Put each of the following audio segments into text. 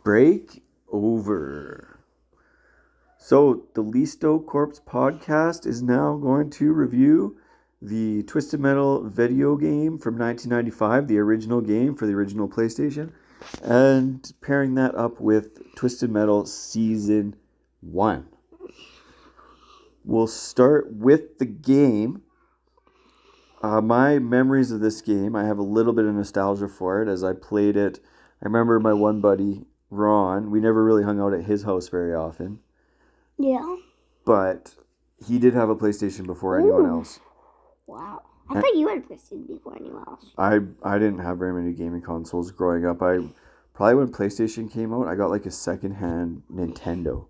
Break over. So the ListoCorps Podcast is now going to review the Twisted Metal video game from 1995, the original game for the original PlayStation, and pairing that up with Twisted Metal Season 1. We'll start with the game. My memories of this game, I have a little bit of nostalgia for it as I played it. I remember my one buddy, Ron, we never really hung out at his house very often. Yeah. But he did have a PlayStation before anyone else. Wow. I thought you had a PlayStation before anyone else. I didn't have very many gaming consoles growing up. I probably when PlayStation came out, I got like a secondhand Nintendo,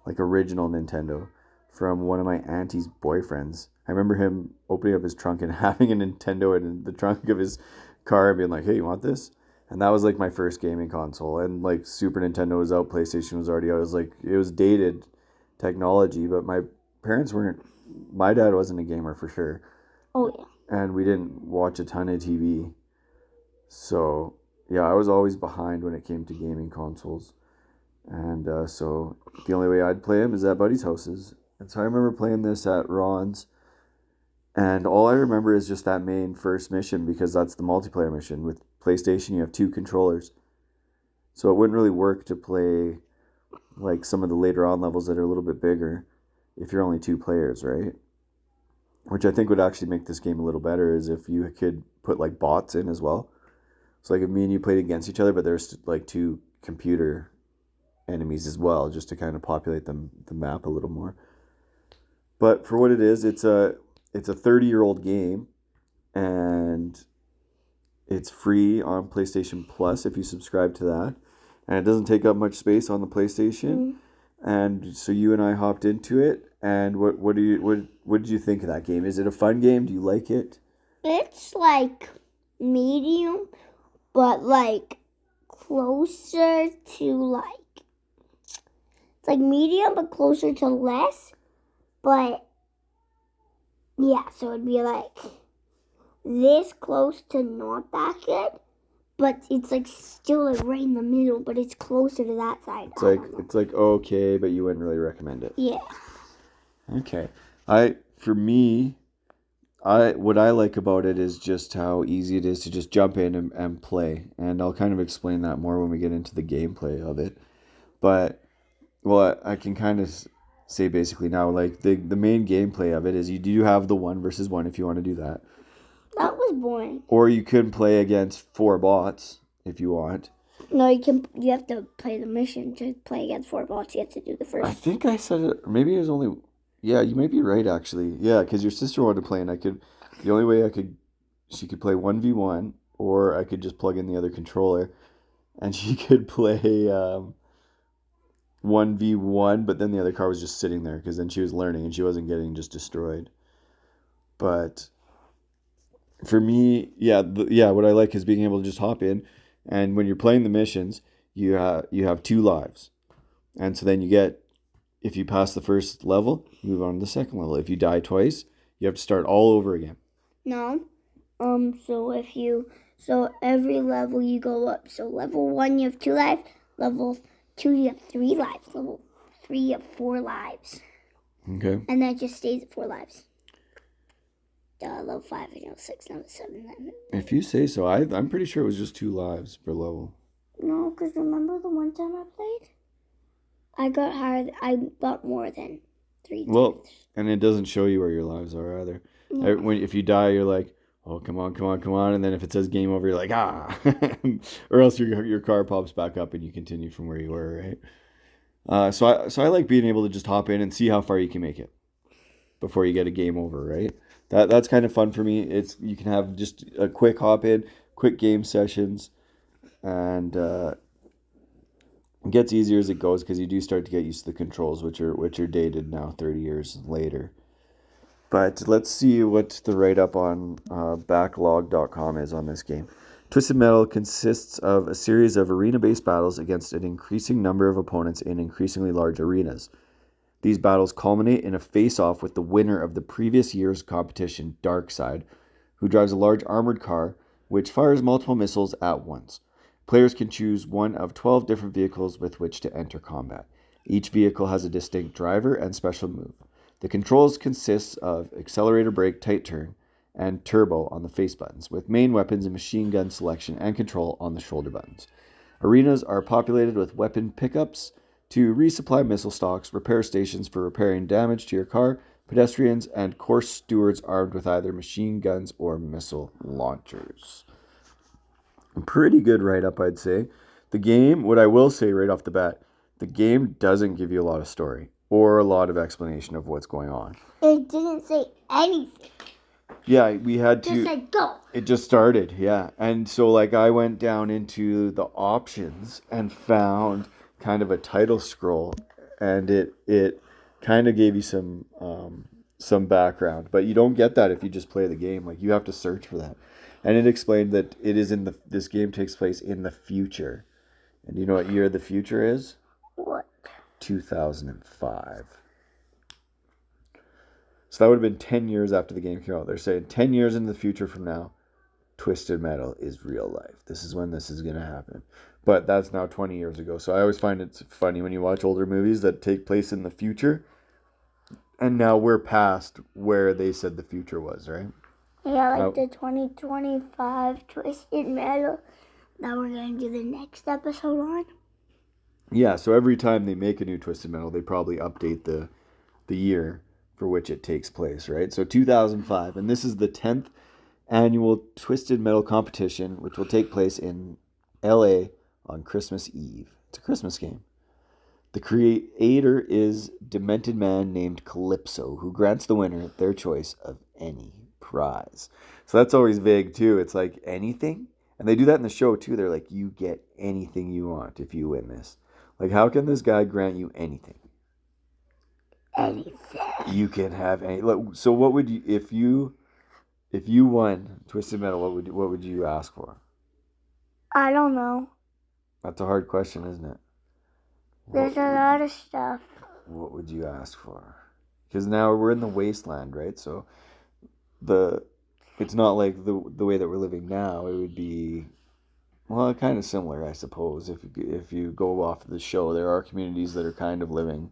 like original Nintendo, from one of my auntie's boyfriends. I remember him opening up his trunk and having a Nintendo in the trunk of his car and being like, "Hey, you want this?" And that was like my first gaming console. And like Super Nintendo was out, PlayStation was already out. It was like, it was dated technology, but my parents weren't, my dad wasn't a gamer for sure. Oh, yeah. And we didn't watch a ton of TV. So, yeah, I was always behind when it came to gaming consoles. And so the only way I'd play them is at buddies' houses. And so I remember playing this at Ron's. And all I remember is just that main first mission, because that's the multiplayer mission. With PlayStation, you have 2 controllers. So it wouldn't really work to play like some of the later on levels that are a little bit bigger if you're only 2 players, right? Which I think would actually make this game a little better is if you could put like bots in as well. So like if me and you played against each other, but there's like 2 computer enemies as well, just to kind of populate the map a little more. But for what it is, it's a 30-year-old game, and it's free on PlayStation Plus if you subscribe to that. And it doesn't take up much space on the PlayStation. And so you and I hopped into it. And what did you think of that game? Is it a fun game? Do you like it? It's like medium, but like closer to like, it's like medium but closer to less. But yeah, so it'd be like this close to not that good. But it's like still like right in the middle, but it's closer to that side. It's like okay, but you wouldn't really recommend it. Yeah. Okay. What I like about it is just how easy it is to just jump in and play. And I'll kind of explain that more when we get into the gameplay of it. But well, I can kind of say basically now, like the main gameplay of it is you do have the 1 versus 1 if you want to do that. That was boring. Or you could play against 4 bots if you want. No, you have to play the mission to play against 4 bots. You have to do the first. I think I said it. Maybe it was only. Yeah, you might be right actually. Yeah, because your sister wanted to play, and the only way she could play 1v1, or I could just plug in the other controller, and she could play 1v1, but then the other car was just sitting there because then she was learning and she wasn't getting just destroyed. But for me, what I like is being able to just hop in, and when you're playing the missions, you have 2 lives, and so then if you pass the first level, you move on to the second level. If you die twice, you have to start all over again. No, so every level you go up. So level 1 you have 2 lives. Level 2 you have 3 lives. Level 3 you have 4 lives. Okay. And then it just stays at 4 lives. Level 5, 6, level 7. If you say so, I'm pretty sure it was just 2 lives per level. No, because remember the one time I played? I got more than 3 times. Well, and it doesn't show you where your lives are either. No. If you die, you're like, oh, come on. And then if it says game over, you're like, ah. Or else your car pops back up and you continue from where you were, right? So I like being able to just hop in and see how far you can make it before you get a game over, right? That's kind of fun for me. You can have just a quick hop in, quick game sessions, and it gets easier as it goes because you do start to get used to the controls, which are dated now 30 years later. But let's see what the write-up on backlog.com is on this game. Twisted Metal consists of a series of arena-based battles against an increasing number of opponents in increasingly large arenas. These battles culminate in a face-off with the winner of the previous year's competition, Darkseid, who drives a large armored car which fires multiple missiles at once. Players can choose one of 12 different vehicles with which to enter combat. Each vehicle has a distinct driver and special move. The controls consist of accelerator, brake, tight turn, and turbo on the face buttons, with main weapons and machine gun selection and control on the shoulder buttons. Arenas are populated with weapon pickups to resupply missile stocks, repair stations for repairing damage to your car, pedestrians, and course stewards armed with either machine guns or missile launchers. Pretty good write-up, I'd say. The game, what I will say right off the bat, the game doesn't give you a lot of story or a lot of explanation of what's going on. It didn't say anything. Yeah, we had to... Just said go. It just started, yeah. And so, like, I went down into the options and found kind of a title scroll, and it kind of gave you some background. But you don't get that if you just play the game. Like, you have to search for that. And it explained that it is this game takes place in the future. And you know what year the future is? What? 2005. So that would have been 10 years after the game came out. They're saying 10 years into the future from now, Twisted Metal is real life. This is when this is going to happen. But that's now 20 years ago. So I always find it funny when you watch older movies that take place in the future. And now we're past where they said the future was, right? Yeah, like the 2025 Twisted Metal that we're going to do the next episode on. Yeah, so every time they make a new Twisted Metal, they probably update the year for which it takes place, right? So 2005, and this is the 10th annual Twisted Metal competition, which will take place in LA on Christmas Eve. It's a Christmas game. The creator is demented man named Calypso, who grants the winner their choice of any prize. So that's always vague too. It's like anything. And they do that in the show too. They're like, you get anything you want if you win this. Like, how can this guy grant you anything? Anything. You can have any. So what would you, if you won Twisted Metal, what would you ask for? I don't know. That's a hard question, isn't it? There's a lot of stuff. What would you ask for? Because now we're in the wasteland, right? So it's not like the way that we're living now. It would be, well, kind of similar, I suppose. If you go off the show, there are communities that are kind of living.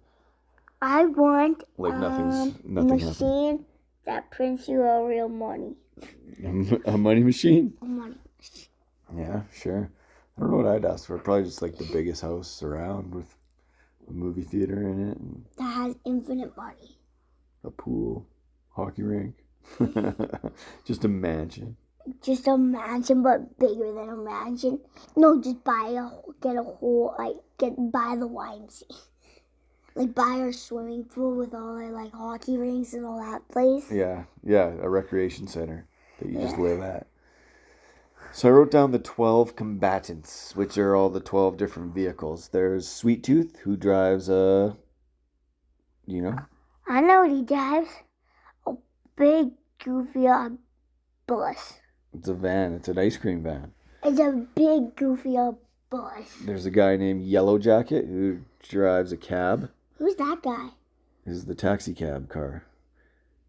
I want like nothing machine happened. that prints you a real money. A money machine? A money machine. Yeah, sure. I don't know what I'd ask for. Probably just like the biggest house around with a movie theater in it. And that has infinite money. a pool, hockey rink. Just a mansion. Just a mansion, but bigger than a mansion. No, just buy get buy the YMCA. Like, buy our swimming pool with all our, like, hockey rinks and all that place. Yeah, a recreation center that you just live at. So I wrote down the 12 combatants, which are all the 12 different vehicles. There's Sweet Tooth, who drives a, I know what he drives. A big, goofy bus. It's a van. It's an ice cream van. It's a big, goofy bus. There's a guy named Yellow Jacket who drives a cab. Who's that guy? This is the taxi cab car.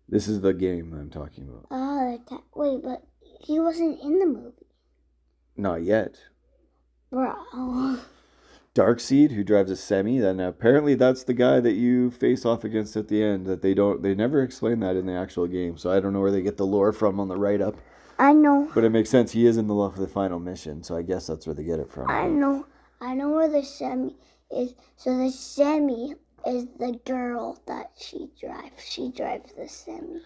This is the game I'm talking about. Oh, wait, but he wasn't in the movie. Not yet. Bro. Darkseid, who drives a semi, then apparently that's the guy that you face off against at the end. They never explain that in the actual game, so I don't know where they get the lore from on the write-up. I know. But it makes sense. He is in the final mission, so I guess that's where they get it from. I know where the semi is. So the semi is the girl that she drives. She drives the semi.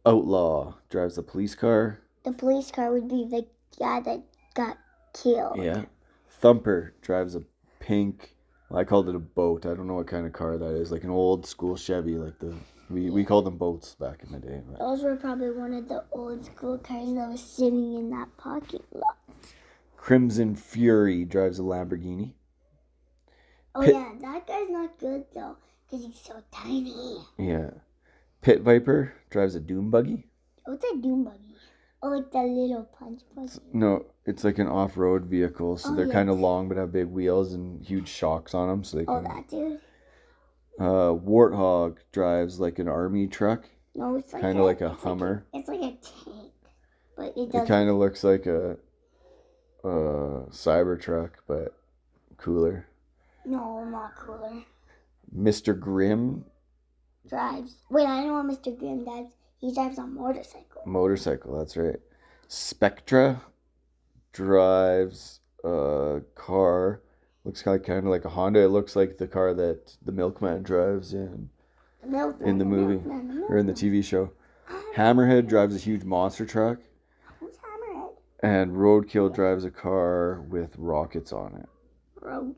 Outlaw drives the police car. The police car would be the guy that got killed. Yeah. Thumper drives a pink, well, I called it a boat. I don't know what kind of car that is. Like an old school Chevy. We called them boats back in the day. But. Those were probably one of the old school cars that was sitting in that parking lot. Crimson Fury drives a Lamborghini. Oh, yeah, that guy's not good, though, because he's so tiny. Yeah. Pit Viper drives a Doom Buggy. What's a Doom Buggy? Oh, like the little punch buggy? No, it's like an off-road vehicle, so they're kind of long but have big wheels and huge shocks on them. So they can. Oh, that dude? Warthog drives like an army truck. No, it's like kind of like a Hummer. It's like a tank, but it doesn't. It kind of looks like a Cybertruck, but cooler. No, not cooler. Mr. Grimm Drives. Wait, I know what Mr. Grimm does. He drives a motorcycle. motorcycle. That's right. Spectra drives a car. Looks kind of like a Honda. It looks like the car that the milkman drives in the movie or in the TV show. Hammerhead drives a huge monster truck. Who's Hammerhead? And Roadkill drives a car with rockets on it.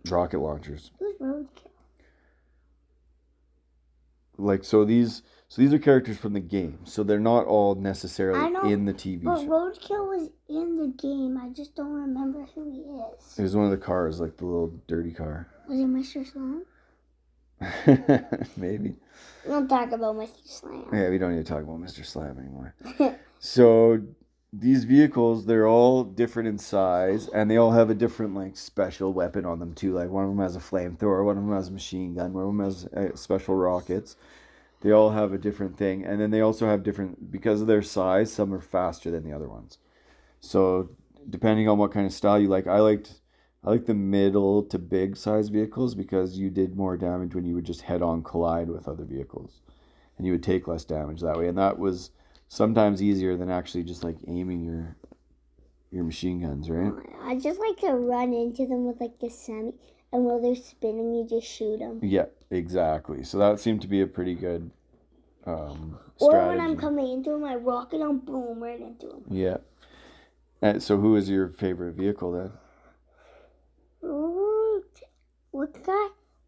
Rocket launchers. Who's Roadkill? These are characters from the game. So they're not all necessarily in the TV but show. Roadkill was in the game. I just don't remember who he is. It was one of the cars, like the little dirty car. Was it Mr. Slam? Maybe. We don't talk about Mr. Slam. Yeah, we don't need to talk about Mr. Slam anymore. So these vehicles, they're all different in size, and they all have a different like special weapon on them too. Like one of them has a flamethrower, one of them has a machine gun, one of them has special rockets. They all have a different thing, and then they also have different, because of their size, some are faster than the other ones. So depending on what kind of style you like, I like the middle to big size vehicles because you did more damage when you would just head on collide with other vehicles, and you would take less damage that way, and that was sometimes easier than actually just like aiming your machine guns, right? I just like to run into them with like the semi, and while they're spinning, you just shoot them. Yeah, exactly. So that seemed to be a pretty good strategy. Or when I'm coming into them, I rocket them, boom, right into them. Yeah. And so who is your favorite vehicle then?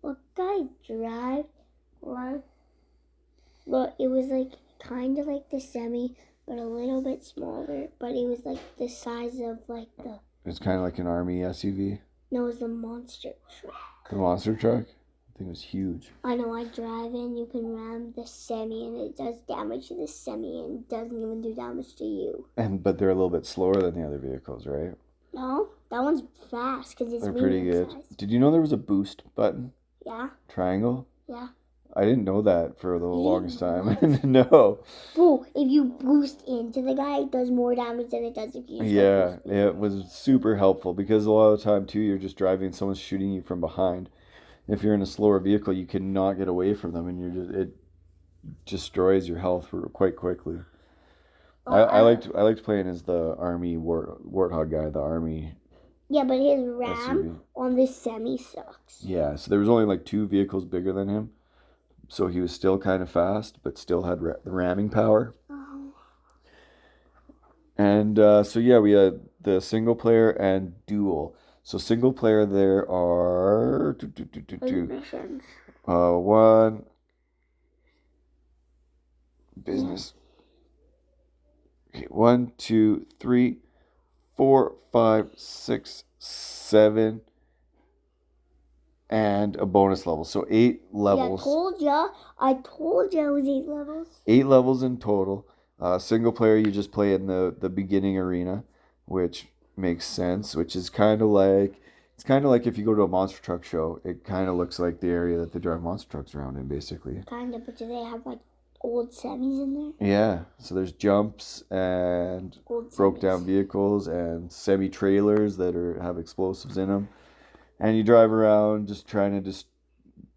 What guy drive? Well, it was like kind of like the semi, but a little bit smaller. But it was like the size of like the. It's kind of like an army SUV. No, it was the monster truck. The monster truck? I think it was huge. I know. I drive in. You can ram the semi, and it does damage to the semi, and doesn't even do damage to you. But they're a little bit slower than the other vehicles, right? No, that one's fast because it's they're pretty good. Size. Did you know there was a boost button? Yeah. Triangle? Yeah. I didn't know that for the longest time. No. Boo, if you boost into the guy, it does more damage than it does if you it was super helpful because a lot of the time, too, you're just driving and someone's shooting you from behind. If you're in a slower vehicle, you cannot get away from them, and it destroys your health quite quickly. I liked playing as the army warthog guy, the army. Yeah, but his ram SUV. on the semi sucks. Yeah, so there was only like 2 vehicles bigger than him, so he was still kind of fast, but still had the ramming power. Oh. And so yeah, we had the single player and dual. So single player, there are Missions. 1 business. Okay, 1, 2, 3, 4, 5, 6, 7, and a bonus level. So 8 levels. Yeah, I told ya it was 8 levels. 8 levels in total. Single player, you just play in the beginning arena, which makes sense. Which is kind of like if you go to a monster truck show, it kind of looks like the area that they drive monster trucks around in, basically. Kind of, but do they have like old semis in there? Yeah, so there's jumps and broke down vehicles and semi trailers that have explosives in them, and you drive around just trying to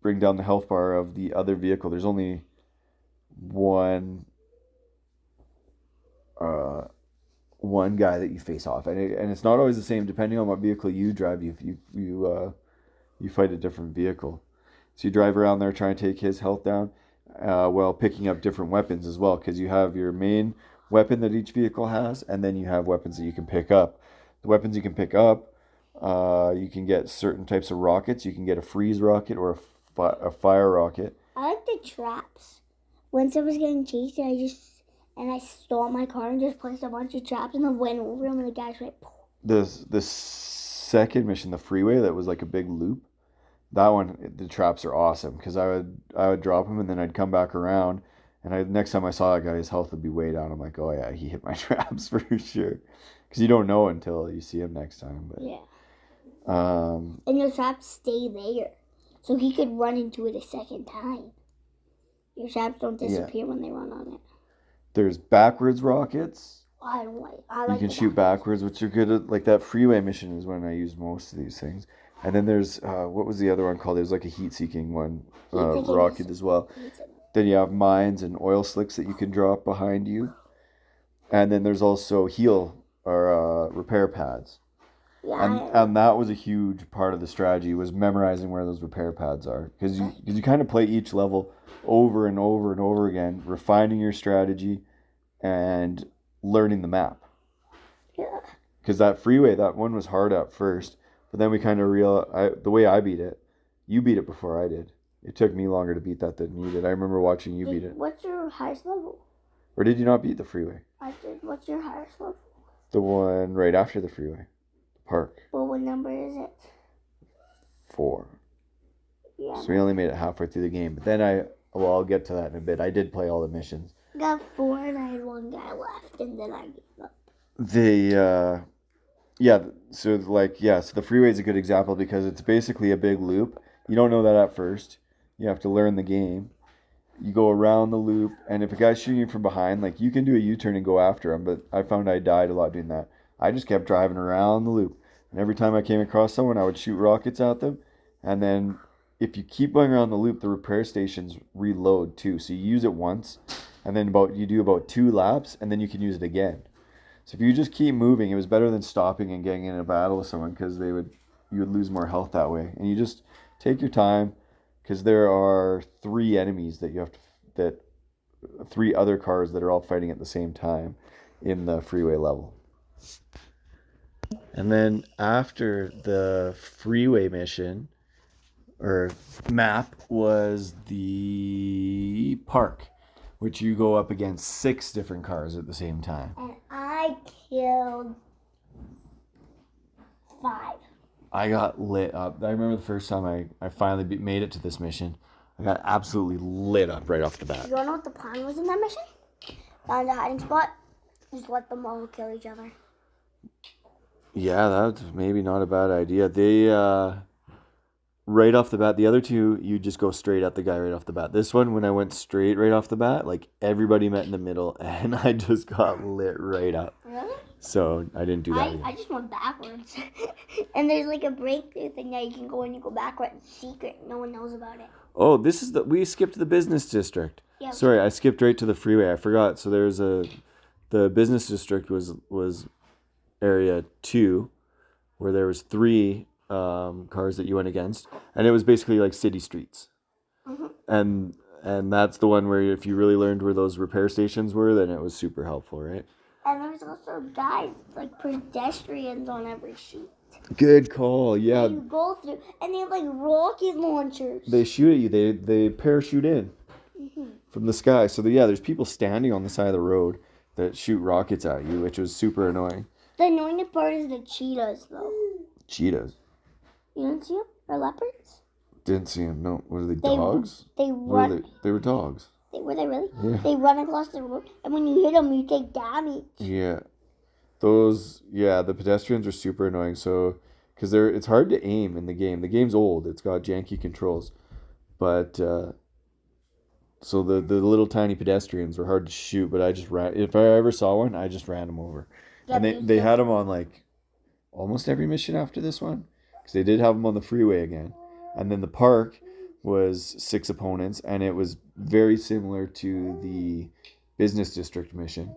bring down the health bar of the other vehicle. There's only one guy that you face off, and it's not always the same. Depending on what vehicle you drive, you fight a different vehicle. So you drive around there trying to take his health down, while picking up different weapons as well, because you have your main weapon that each vehicle has, and then you have weapons that you can pick up. The weapons you can pick up, you can get certain types of rockets. You can get a freeze rocket or a fire rocket. I like the traps. Once I was getting chased, I stopped my car and just placed a bunch of traps and then went over them, and the guys went. The second mission, the freeway, that was like a big loop. That one, the traps are awesome because I would drop him and then I'd come back around, and next time I saw that guy, his health would be way down. I'm like, oh yeah, he hit my traps for sure, because you don't know until you see him next time. But yeah. And your traps stay there, so he could run into it a second time. Your traps don't disappear when they run on it. There's backwards rockets. I don't like. I You like can the shoot backwards, which are good at. Like that freeway mission is when I use most of these things. And then there's what was the other one called? It was like a heat-seeking one, Heat-seeking rocket as well. Then you have mines and oil slicks that you can drop behind you. And then there's also heal or repair pads. Yeah. And that was a huge part of the strategy, was memorizing where those repair pads are. Because you kind of play each level over and over and over again, refining your strategy and learning the map. Yeah. Because that freeway, that one was hard at first. But then we kind of realized, the way I beat it, you beat it before I did. It took me longer to beat that than you did. I remember watching you beat it. What's your highest level? Or did you not beat the freeway? I did. What's your highest level? The one right after the freeway. The park. Well, what number is it? 4. Yeah. So we only made it halfway through the game. But then I'll get to that in a bit. I did play all the missions. I got 4 and I had one guy left and then I gave up. So the freeway is a good example because it's basically a big loop. You don't know that at first. You have to learn the game. You go around the loop, and if a guy's shooting you from behind, like, you can do a U-turn and go after him, but I found I died a lot doing that. I just kept driving around the loop, and every time I came across someone, I would shoot rockets at them, and then if you keep going around the loop, the repair stations reload too, so you use it once, and then you do about 2 laps, and then you can use it again. So if you just keep moving, it was better than stopping and getting in a battle with someone, because you would lose more health that way, and you just take your time. Because there are 3 enemies that 3 other cars that are all fighting at the same time in the freeway level. And then after the freeway mission or map was the park, which you go up against 6 different cars at the same time. And I killed 5. I got lit up. I remember the first time I finally made it to this mission. I got absolutely lit up right off the bat. You wanna know what the plan was in that mission? Found a hiding spot. Just let them all kill each other. Yeah, that's maybe not a bad idea. They right off the bat, the other 2, you just go straight at the guy right off the bat. This one, when I went straight right off the bat, like, everybody met in the middle, and I just got lit right up. Really? So I didn't do that again. I just went backwards. And there's like a breakthrough thing that you can go and you go backwards. Secret. No one knows about it. Oh, we skipped the business district. Yeah. Sorry, I skipped right to the freeway. I forgot. So the business district was area 2, where there was 3 cars that you went against, and it was basically like city streets. Mm-hmm. And that's the one where if you really learned where those repair stations were, then it was super helpful, right? And there's also guys, like pedestrians on every street. Good call, yeah. And you go through, and they have like rocket launchers. They shoot at you. They parachute in from the sky. So there's people standing on the side of the road that shoot rockets at you, which was super annoying. The annoying part is the cheetahs, though. Cheetahs? You didn't see them? Or leopards? Didn't see them. No. Were they dogs? They run. They were dogs. Were they really? Yeah. They run across the road, and when you hit them, you take damage. Yeah. The pedestrians are super annoying. So, because it's hard to aim in the game. The game's old. It's got janky controls. But, so the little tiny pedestrians were hard to shoot, but I just ran. If I ever saw one, I just ran them over. Yeah, and they had them on, like, almost every mission after this one. Because they did have them on the freeway again. And then the park was 6 opponents, and it was very similar to the business district mission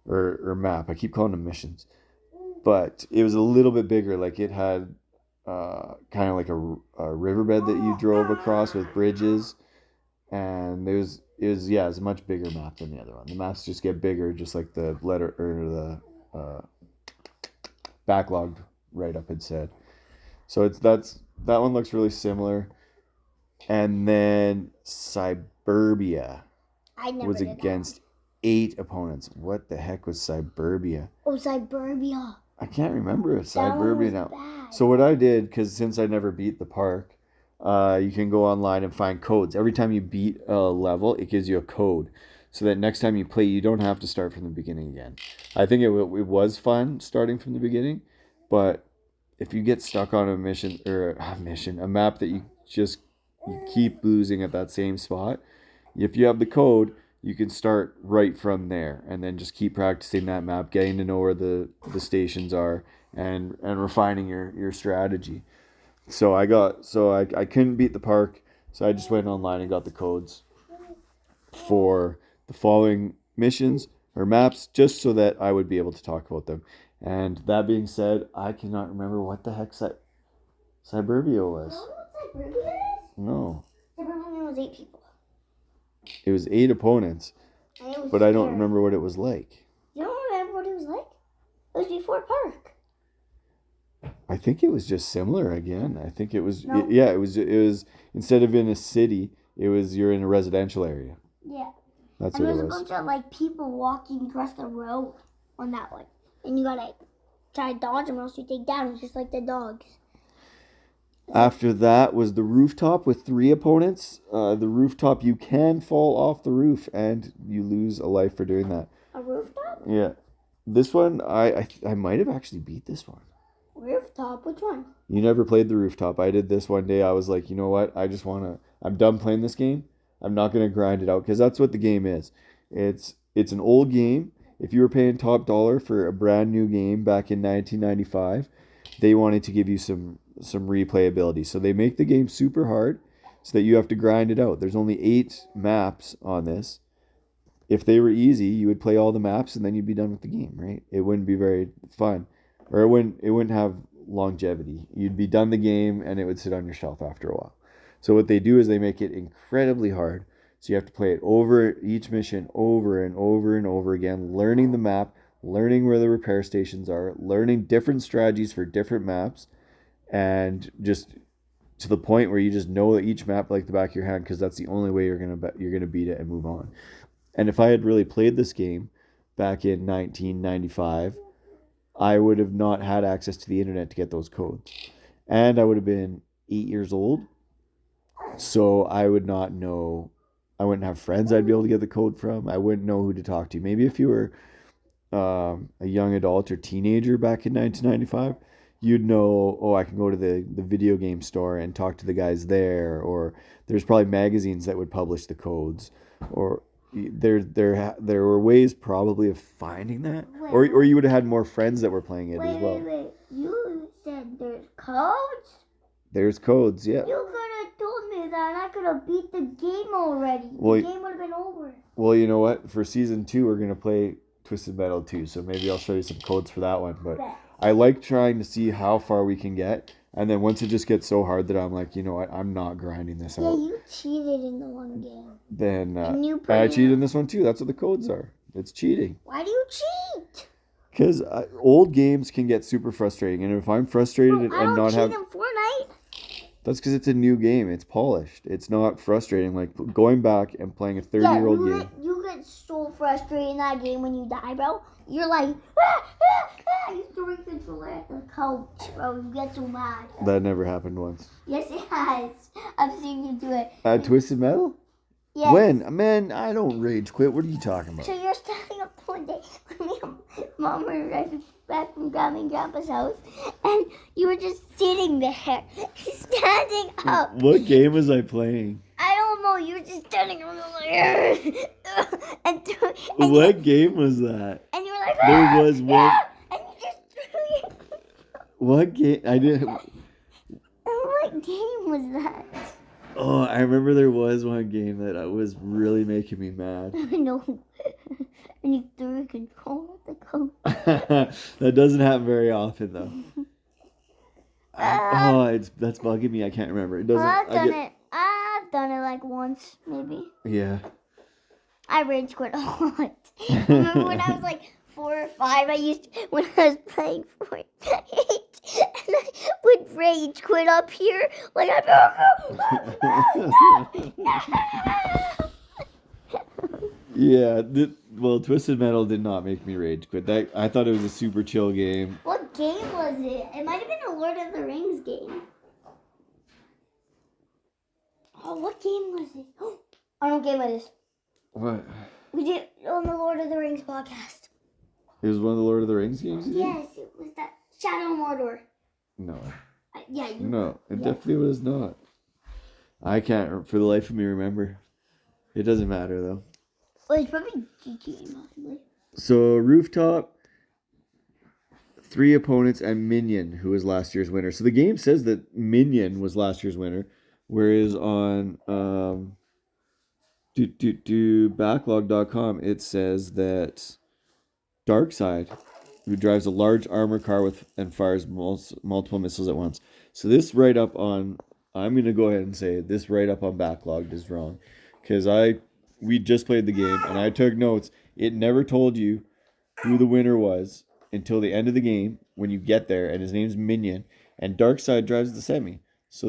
or map. I keep calling them missions, but it was a little bit bigger. Like, it had kind of like a riverbed that you drove across with bridges, and it was a much bigger map than the other one. The maps just get bigger, just like the letter or the backlog write-up had said. So that one looks really similar. And then Suburbia was against 8 opponents. What the heck was Suburbia? Oh, Suburbia. I can't remember Suburbia now. Bad. So what I did, because since I never beat the park, you can go online and find codes. Every time you beat a level, it gives you a code. So that next time you play, you don't have to start from the beginning again. I think it was fun starting from the beginning, but if you get stuck on a map that you keep losing at that same spot, if you have the code, you can start right from there and then just keep practicing that map, getting to know where the stations are and refining your strategy. So I couldn't beat the park, so I just went online and got the codes for the following missions or maps just so that I would be able to talk about them. And that being said, I cannot remember what the heck Cyberbia was. You know what Cyberbia is? No. Cyberbia was 8 people. It was 8 opponents, but I don't remember what it was like. You don't remember what it was like? It was before Park. I think it was just similar again. I think it was, No. it was instead of in a city, you're in a residential area. Yeah. That's and what it there's was. a bunch of like people walking across the road on that one. And you gotta try to dodge them or else you take down. It's just like the dogs. After that was the rooftop with 3 opponents. The rooftop, you can fall off the roof and you lose a life for doing that. A rooftop? Yeah. This one, I might have actually beat this one. Rooftop? Which one? You never played the rooftop. I did this one day. I was like, you know what? I'm done playing this game. I'm not going to grind it out because that's what the game is. It's an old game. If you were paying top dollar for a brand new game back in 1995, they wanted to give you some replayability. So they make the game super hard so that you have to grind it out. There's only 8 maps on this. If they were easy, you would play all the maps and then you'd be done with the game, right? It wouldn't be very fun. Or it wouldn't have longevity. You'd be done the game and it would sit on your shelf after a while. So what they do is they make it incredibly hard. So you have to play it over each mission over and over and over again, learning the map, learning where the repair stations are, learning different strategies for different maps, and just to the point where you just know each map like the back of your hand because that's the only way you're gonna beat it and move on. And if I had really played this game back in 1995, I would have not had access to the internet to get those codes. And I would have been 8 years old. So I would not know, I wouldn't have friends I'd be able to get the code from. I wouldn't know who to talk to. Maybe if you were a young adult or teenager back in 1995, you'd know, oh, I can go to the video game store and talk to the guys there. Or there's probably magazines that would publish the codes. Or there were ways probably of finding that. Or you would have had more friends that were playing it as well. Wait. You said there's codes? There's codes, yeah. You could have told me that and I could have beat the game already. Well, the game would have been over. Well, you know what? For season 2, we're going to play Twisted Metal 2. So maybe I'll show you some codes for that one. But I like trying to see how far we can get. And then once it just gets so hard that I'm like, you know what? I'm not grinding this out. Yeah, you cheated in the one game. Then I I cheated in this one too. That's what the codes are. It's cheating. Why do you cheat? Because old games can get super frustrating. And if I'm frustrated and not have... I don't cheat in Fortnite. That's because it's a new game. It's polished. It's not frustrating. Like going back and playing a 30-year-old game. You get so frustrated in that game when you die, bro. You're like, you throw the controller at the couch, bro. You get so mad. That never happened once. Yes, it has. I've seen you do it. Twisted Metal? Yes. When? Man, I don't rage quit. What are you talking about? So you're standing up one day when me and Mom were driving back from Grandma and Grandpa's house, and you were just sitting there, standing up. What game was I playing? I don't know. You were just standing around like, what game was that? And you were like, there was one. And you just threw it. What game? I didn't. What game was that? Oh, I remember there was one game that was really making me mad. I know. And you threw a controller at the coach. That doesn't happen very often, though. That's bugging me. I can't remember. It doesn't. I've done it like once, maybe. Yeah. I rage quit a lot. Remember when I was like 4 or 5? When I was playing Fortnite, and I would rage quit up here, like Yeah. Well, Twisted Metal did not make me rage quit. I thought it was a super chill game. What game was it? It might have been a Lord of the Rings game. Oh, what game was it? I know what game it is. What? We did it on the Lord of the Rings podcast. It was one of the Lord of the Rings games? Yes, it was that Shadow of Mordor. No. No, it definitely was not. I can't, for the life of me, remember. It doesn't matter, though. Well, it's probably GTA, possibly. So rooftop, 3 opponents, and Minion, who was last year's winner. So the game says that Minion was last year's winner, whereas on backlog.com it says that Darkside, who drives a large armored car with and fires multiple missiles at once. So this write-up on, I'm going to go ahead and say this write-up on Backlogged is wrong, because we just played the game and I took notes. It never told you who the winner was until the end of the game when you get there, and his name's Minion, and Darkside drives the semi. So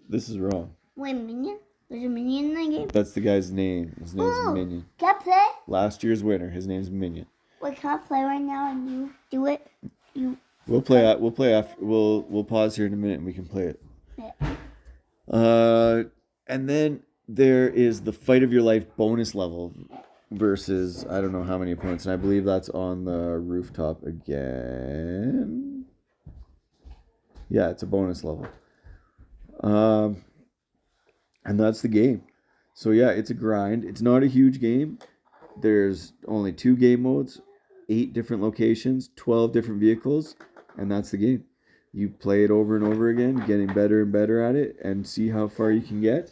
this is wrong. Wait, Minion? There's a Minion in the game? That's the guy's name. His name's Minion. Can I play? Last year's winner. His name's Minion. Wait, can I play right now and you do it? We'll play after. We'll pause here in a minute and we can play it. Yeah. And then there is the fight of your life bonus level versus I don't know how many opponents, and I believe that's on the rooftop again. Yeah, it's a bonus level. And that's the game. So yeah, it's a grind. It's not a huge game. There's only 2 game modes, 8 different locations, 12 different vehicles, and that's the game. You play it over and over again, getting better and better at it, and see how far you can get.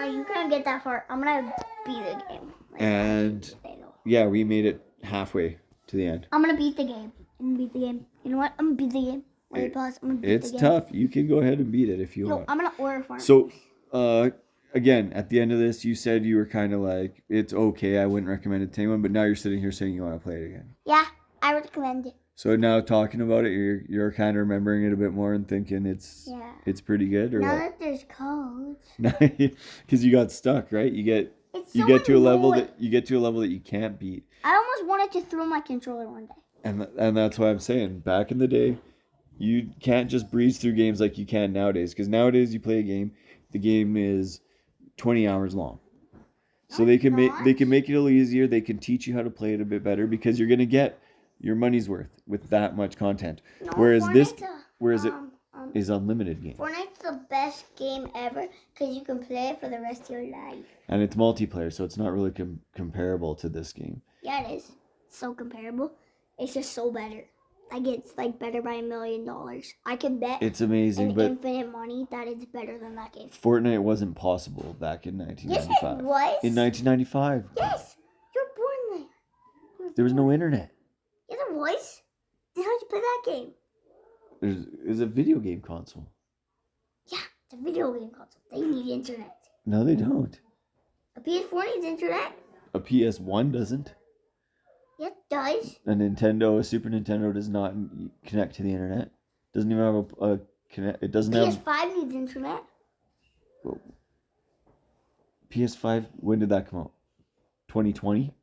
You can't get that far. I'm gonna beat the game. And yeah, we made it halfway to the end. I'm gonna beat the game. You know what? I'm gonna beat the game. Wait, pause. I'm gonna beat the game. It's tough. You can go ahead and beat it if you want. I'm gonna order for it. So, again, at the end of this, you said you were kind of like, it's okay, I wouldn't recommend it to anyone, but now you're sitting here saying you want to play it again. Yeah, I recommend it. So now talking about it, you're kind of remembering it a bit more and thinking it's pretty good, or now what? that there's codes. Because you got stuck, right? You get to a level that you can't beat. I almost wanted to throw my controller one day. And that's why I'm saying, back in the day, you can't just breeze through games like you can nowadays. Because nowadays you play a game, the game is 20 hours long. So they can make it a little easier. They can teach you how to play it a bit better because you're gonna get your money's worth with that much content. No, whereas Fortnite's it is unlimited game. Fortnite's the best game ever because you can play it for the rest of your life. And it's multiplayer, so it's not really comparable to this game. Yeah, it is. It's so comparable. It's just so better. Like it's like better by $1 million. I can bet. It's amazing, but infinite money that it's better than that game. Fortnite wasn't possible back in 1995. Yes, it was. In 1995. Yes, you're born there. There was no internet. Yeah, there was. Then how'd you play that game? It's a video game console. Yeah, it's a video game console. They need internet. No, they don't. A PS4 needs internet. A PS1 doesn't. Yeah, it does. A Super Nintendo does not connect to the internet. Doesn't even have a connect. It doesn't have. PS5 needs internet. PS5. When did that come out? 2020.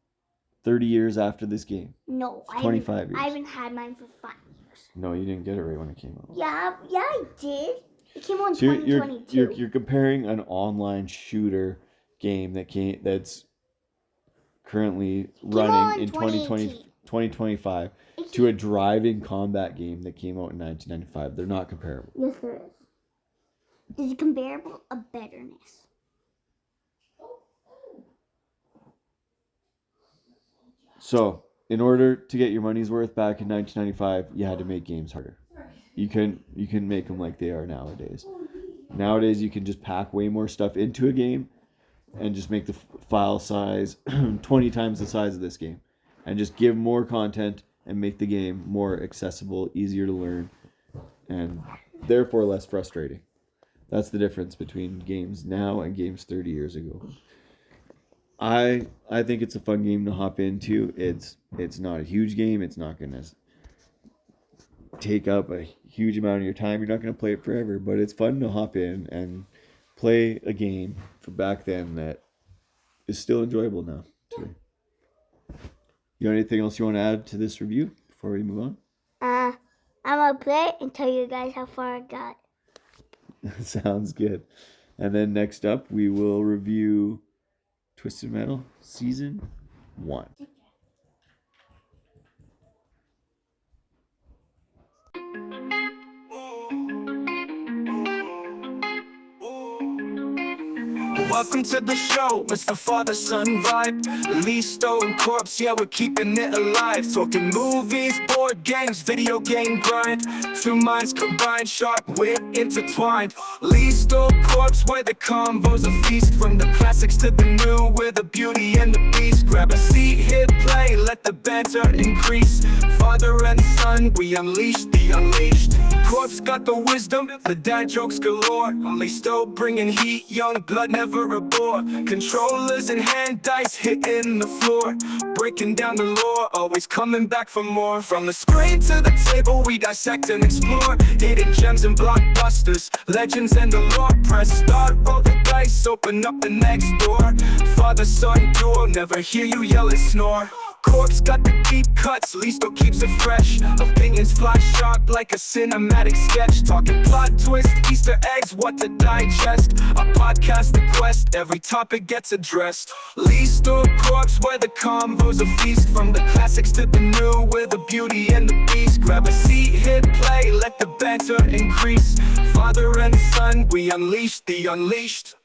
30 years after this game. No, 25 years. I haven't had mine for 5 years. No, you didn't get it right when it came out. Yeah, I did. It came out in So 2022. you're comparing an online shooter game that's currently running in 2025 to a driving combat game that came out in 1995. They're not comparable. Yes, there is. There's a comparable of betterness. So, in order to get your money's worth back in 1995, you had to make games harder. You couldn't make them like they are nowadays. Nowadays, you can just pack way more stuff into a game and just make the file size 20 times the size of this game. And just give more content and make the game more accessible, easier to learn, and therefore less frustrating. That's the difference between games now and games 30 years ago. I think it's a fun game to hop into. It's not a huge game. It's not going to take up a huge amount of your time. You're not going to play it forever, but it's fun to hop in and play a game from back then that is still enjoyable now too. You got anything else you want to add to this review before we move on? I'm going to play and tell you guys how far I got. Sounds good. And then next up, we will review Twisted Metal Season 1. Welcome to the show, Mr. Father-Son vibe. Listo and Corpse, yeah, we're keeping it alive. Talking movies, board games, video game grind. Two minds combined, sharp wit intertwined. Listo Corpse, where the convo's a feast. From the classics to the new, with the beauty and the beast. Grab a seat, hit play, let the banter increase. Father and son, we unleash the unleashed. Corpse got the wisdom, the dad jokes galore. Listo bringing heat, young blood never a bore. Controllers and hand dice hitting the floor. Breaking down the lore, always coming back for more. From the screen to the table, we dissect and explore. Hidden gems and blockbusters, legends and the lore. Press start, roll the dice, open up the next door. Father-son duel, never hear you yell and snore. Corpse got the deep cuts, Listo keeps it fresh. Opinions fly sharp like a cinematic sketch. Talking plot twist, Easter eggs, what to digest. A podcast, the quest, every topic gets addressed. Listo Corpse, where the convo's a feast. From the classics to the new, with the beauty and the beast. Grab a seat, hit play, let the banter increase. Father and son, we unleash the unleashed.